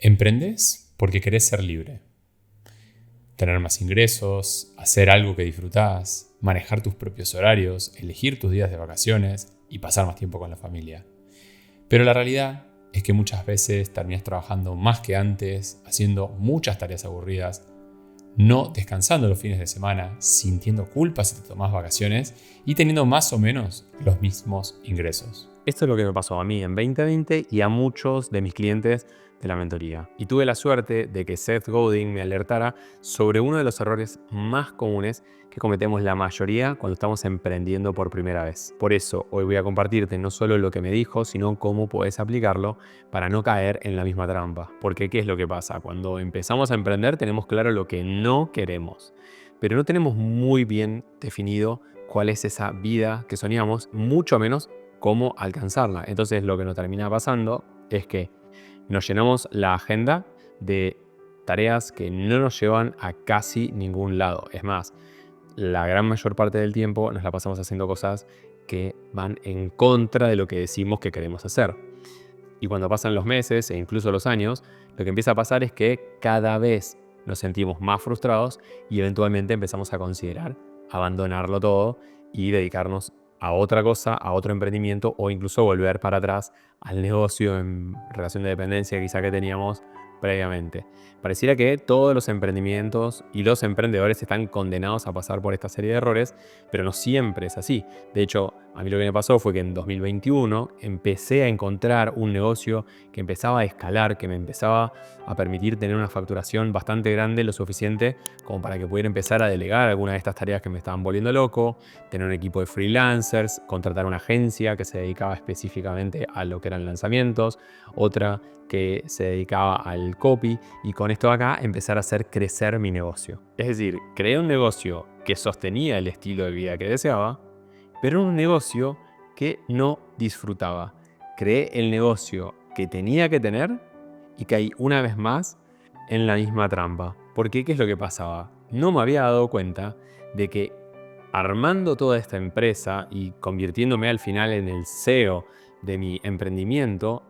Emprendés porque querés ser libre, tener más ingresos, hacer algo que disfrutás, manejar tus propios horarios, elegir tus días de vacaciones y pasar más tiempo con la familia. Pero la realidad es que muchas veces terminás trabajando más que antes, haciendo muchas tareas aburridas, no descansando los fines de semana, sintiendo culpa si te tomás vacaciones y teniendo más o menos los mismos ingresos. Esto es lo que me pasó a mí en 2020 y a muchos de mis clientes de la mentoría. Y tuve la suerte de que Seth Godin me alertara sobre uno de los errores más comunes que cometemos la mayoría cuando estamos emprendiendo por primera vez. Por eso hoy voy a compartirte no solo lo que me dijo, sino cómo puedes aplicarlo para no caer en la misma trampa. Porque ¿qué es lo que pasa? Cuando empezamos a emprender tenemos claro lo que no queremos, pero no tenemos muy bien definido cuál es esa vida que soñamos, mucho menos cómo alcanzarla. Entonces lo que nos termina pasando es que nos llenamos la agenda de tareas que no nos llevan a casi ningún lado. Es más, la gran mayor parte del tiempo nos la pasamos haciendo cosas que van en contra de lo que decimos que queremos hacer. Y cuando pasan los meses e incluso los años, lo que empieza a pasar es que cada vez nos sentimos más frustrados y eventualmente empezamos a considerar abandonarlo todo y dedicarnos a otra cosa, a otro emprendimiento o incluso volver para atrás al negocio en relación de dependencia quizá que teníamos previamente. Pareciera que todos los emprendimientos y los emprendedores están condenados a pasar por esta serie de errores, pero no siempre es así. De hecho, a mí lo que me pasó fue que en 2021 empecé a encontrar un negocio que empezaba a escalar, que me empezaba a permitir tener una facturación bastante grande, lo suficiente como para que pudiera empezar a delegar algunas de estas tareas que me estaban volviendo loco, tener un equipo de freelancers, contratar una agencia que se dedicaba específicamente a lo que eran lanzamientos, otra que se dedicaba al copy, y con esto acá empezar a hacer crecer mi negocio. Es decir, creé un negocio que sostenía el estilo de vida que deseaba, pero un negocio que no disfrutaba. Creé el negocio que tenía que tener y caí una vez más en la misma trampa. Porque ¿qué es lo que pasaba? No me había dado cuenta de que armando toda esta empresa y convirtiéndome al final en el CEO de mi emprendimiento,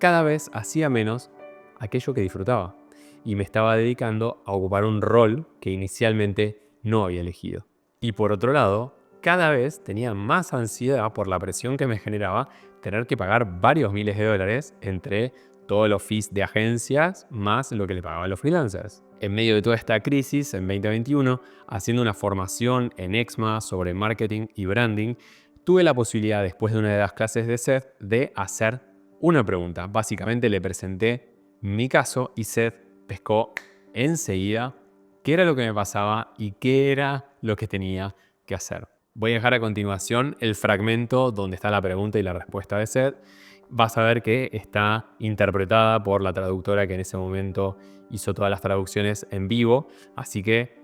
cada vez hacía menos aquello que disfrutaba y me estaba dedicando a ocupar un rol que inicialmente no había elegido. Y por otro lado, cada vez tenía más ansiedad por la presión que me generaba tener que pagar varios miles de dólares entre todos los fees de agencias más lo que le pagaban los freelancers. En medio de toda esta crisis, en 2021, haciendo una formación en Exma sobre marketing y branding, tuve la posibilidad, después de una de las clases de Seth, de hacer una pregunta. Básicamente le presenté mi caso y Seth pescó enseguida qué era lo que me pasaba y qué era lo que tenía que hacer. Voy a dejar a continuación el fragmento donde está la pregunta y la respuesta de Seth. Vas a ver que está interpretada por la traductora que en ese momento hizo todas las traducciones en vivo, así que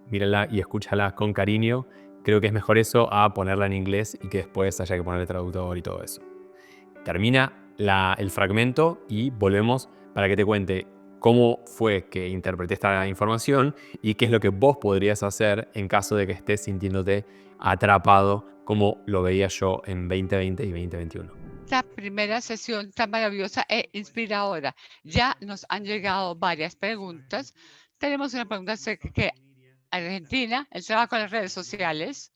mírala y escúchala con cariño. Creo que es mejor eso a ponerla en inglés y que después haya que poner el traductor y todo eso. Termina el fragmento y volvemos para que te cuente cómo fue que interpreté esta información y qué es lo que vos podrías hacer en caso de que estés sintiéndote atrapado como lo veía yo en 2020 y 2021. Esta primera sesión tan maravillosa e inspiradora. Ya nos han llegado varias preguntas. Tenemos una pregunta acerca de que Argentina, el trabajo en las redes sociales,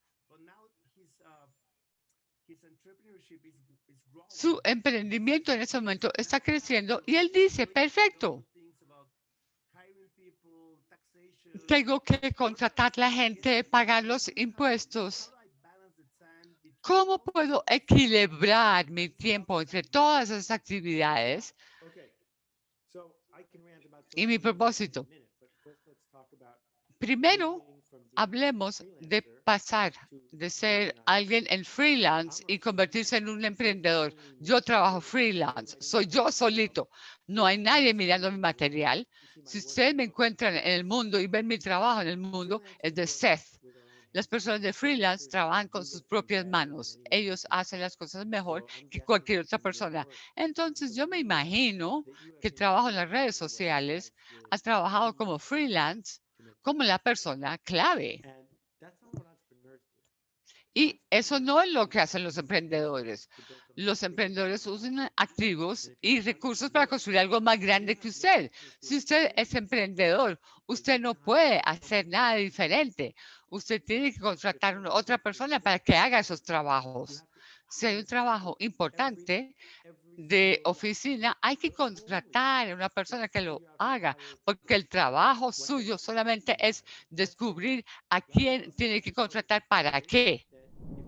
su emprendimiento en ese momento está creciendo y él dice, perfecto, tengo que contratar a la gente, pagar los impuestos. ¿Cómo puedo equilibrar mi tiempo entre todas esas actividades y mi propósito? Primero, hablemos de pasar de ser alguien en freelance y convertirse en un emprendedor. Yo trabajo freelance, soy yo solito. No hay nadie mirando mi material. Si ustedes me encuentran en el mundo y ven mi trabajo en el mundo, es de Seth. Las personas de freelance trabajan con sus propias manos. Ellos hacen las cosas mejor que cualquier otra persona. Entonces, yo me imagino que trabajo en las redes sociales, has trabajado como freelance, como la persona clave. Y eso no es lo que hacen los emprendedores. Los emprendedores usan activos y recursos para construir algo más grande que usted. Si usted es emprendedor, usted no puede hacer nada diferente. Usted tiene que contratar a otra persona para que haga esos trabajos. Si hay un trabajo importante de oficina, hay que contratar a una persona que lo haga, porque el trabajo suyo solamente es descubrir a quién tiene que contratar para qué.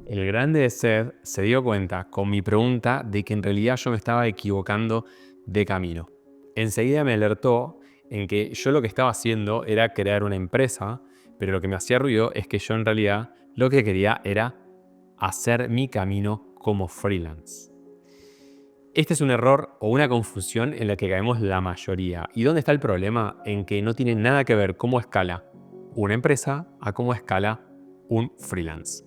El grande de Seth se dio cuenta con mi pregunta de que en realidad yo me estaba equivocando de camino. Enseguida me alertó en que yo lo que estaba haciendo era crear una empresa, pero lo que me hacía ruido es que yo en realidad lo que quería era hacer mi camino como freelance. Este es un error o una confusión en la que caemos la mayoría. ¿Y dónde está el problema? En que no tiene nada que ver cómo escala una empresa a cómo escala un freelance.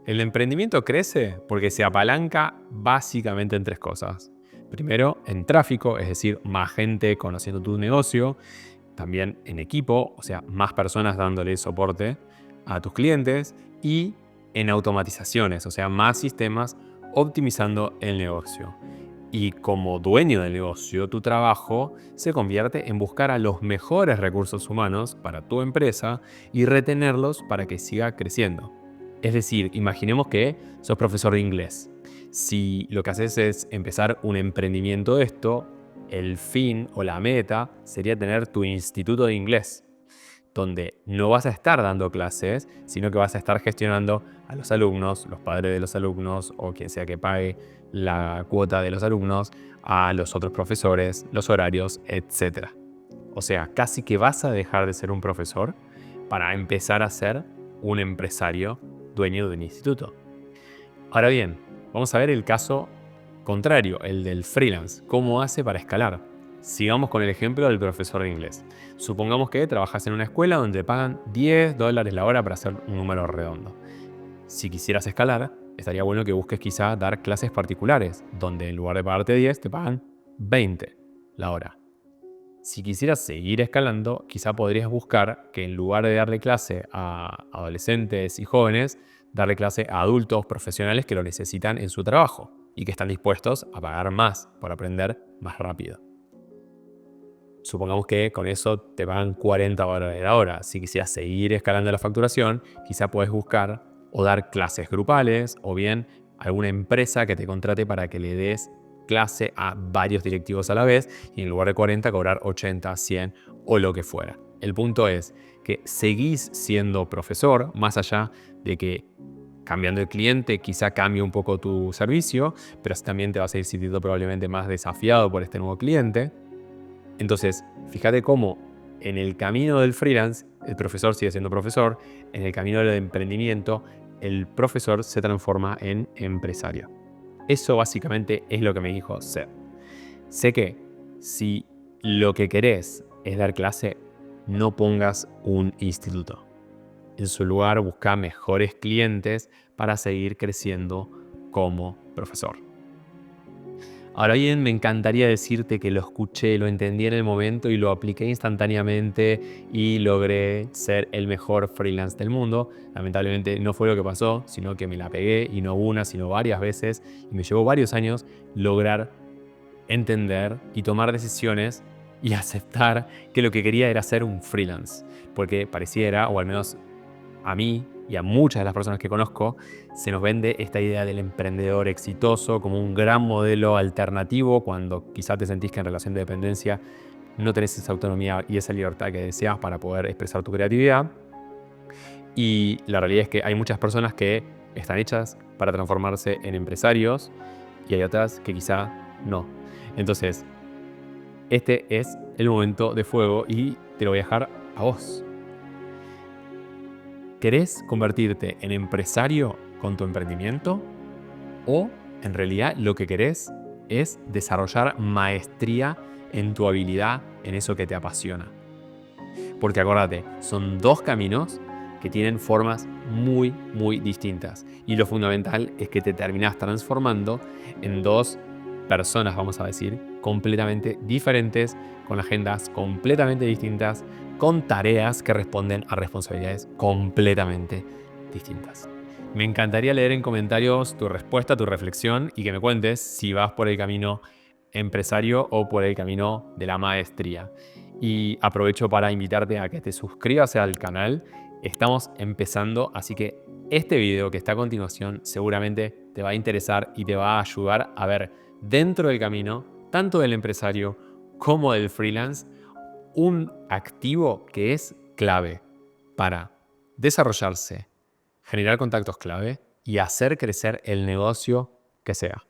El emprendimiento crece porque se apalanca básicamente en tres cosas. Primero, en tráfico, es decir, más gente conociendo tu negocio. También en equipo, o sea, más personas dándole soporte a tus clientes. Y en automatizaciones, o sea, más sistemas optimizando el negocio. Y como dueño del negocio, tu trabajo se convierte en buscar a los mejores recursos humanos para tu empresa y retenerlos para que siga creciendo. Es decir, imaginemos que sos profesor de inglés. Si lo que haces es empezar un emprendimiento de esto, el fin o la meta sería tener tu instituto de inglés, donde no vas a estar dando clases, sino que vas a estar gestionando a los alumnos, los padres de los alumnos o quien sea que pague la cuota de los alumnos, a los otros profesores, los horarios, etc. O sea, casi que vas a dejar de ser un profesor para empezar a ser un empresario dueño de un instituto. Ahora bien, vamos a ver el caso contrario, el del freelance. ¿Cómo hace para escalar? Sigamos con el ejemplo del profesor de inglés. Supongamos que trabajas en una escuela donde pagan $10 la hora para hacer un número redondo. Si quisieras escalar, estaría bueno que busques quizá dar clases particulares, donde en lugar de pagarte 10, te pagan 20 la hora. Si quisieras seguir escalando, quizá podrías buscar que en lugar de darle clase a adolescentes y jóvenes, darle clase a adultos profesionales que lo necesitan en su trabajo y que están dispuestos a pagar más por aprender más rápido. Supongamos que con eso te pagan $40 la hora. Si quisieras seguir escalando la facturación, quizá puedes buscar o dar clases grupales o bien alguna empresa que te contrate para que le des clase a varios directivos a la vez y en lugar de 40 cobrar 80, 100 o lo que fuera. El punto es que seguís siendo profesor, más allá de que cambiando el cliente quizá cambie un poco tu servicio, pero también te vas a ir sintiendo probablemente más desafiado por este nuevo cliente. Entonces, fíjate cómo en el camino del freelance, el profesor sigue siendo profesor, en el camino del emprendimiento, el profesor se transforma en empresario. Eso básicamente es lo que me dijo Seth. Sé que si lo que querés es dar clase, no pongas un instituto. En su lugar, busca mejores clientes para seguir creciendo como profesor. Ahora bien, me encantaría decirte que lo escuché, lo entendí en el momento y lo apliqué instantáneamente y logré ser el mejor freelance del mundo. Lamentablemente no fue lo que pasó, sino que me la pegué y no una, sino varias veces y me llevó varios años lograr entender y tomar decisiones y aceptar que lo que quería era ser un freelance. Porque pareciera, o al menos a mí y a muchas de las personas que conozco, se nos vende esta idea del emprendedor exitoso como un gran modelo alternativo cuando quizás te sentís que en relación de dependencia no tenés esa autonomía y esa libertad que deseas para poder expresar tu creatividad. Y la realidad es que hay muchas personas que están hechas para transformarse en empresarios y hay otras que quizá no. Entonces, este es el momento de fuego y te lo voy a dejar a vos. ¿Querés convertirte en empresario con tu emprendimiento? ¿O en realidad lo que querés es desarrollar maestría en tu habilidad, en eso que te apasiona? Porque acuérdate, son dos caminos que tienen formas muy, muy distintas. Y lo fundamental es que te terminás transformando en dos personas, vamos a decir, completamente diferentes, con agendas completamente distintas, con tareas que responden a responsabilidades completamente distintas. Me encantaría leer en comentarios tu respuesta, tu reflexión y que me cuentes si vas por el camino empresario o por el camino de la maestría. Y aprovecho para invitarte a que te suscribas al canal. Estamos empezando, así que este video que está a continuación seguramente te va a interesar y te va a ayudar a ver dentro del camino, tanto del empresario como del freelance, un activo que es clave para desarrollarse, generar contactos clave y hacer crecer el negocio que sea.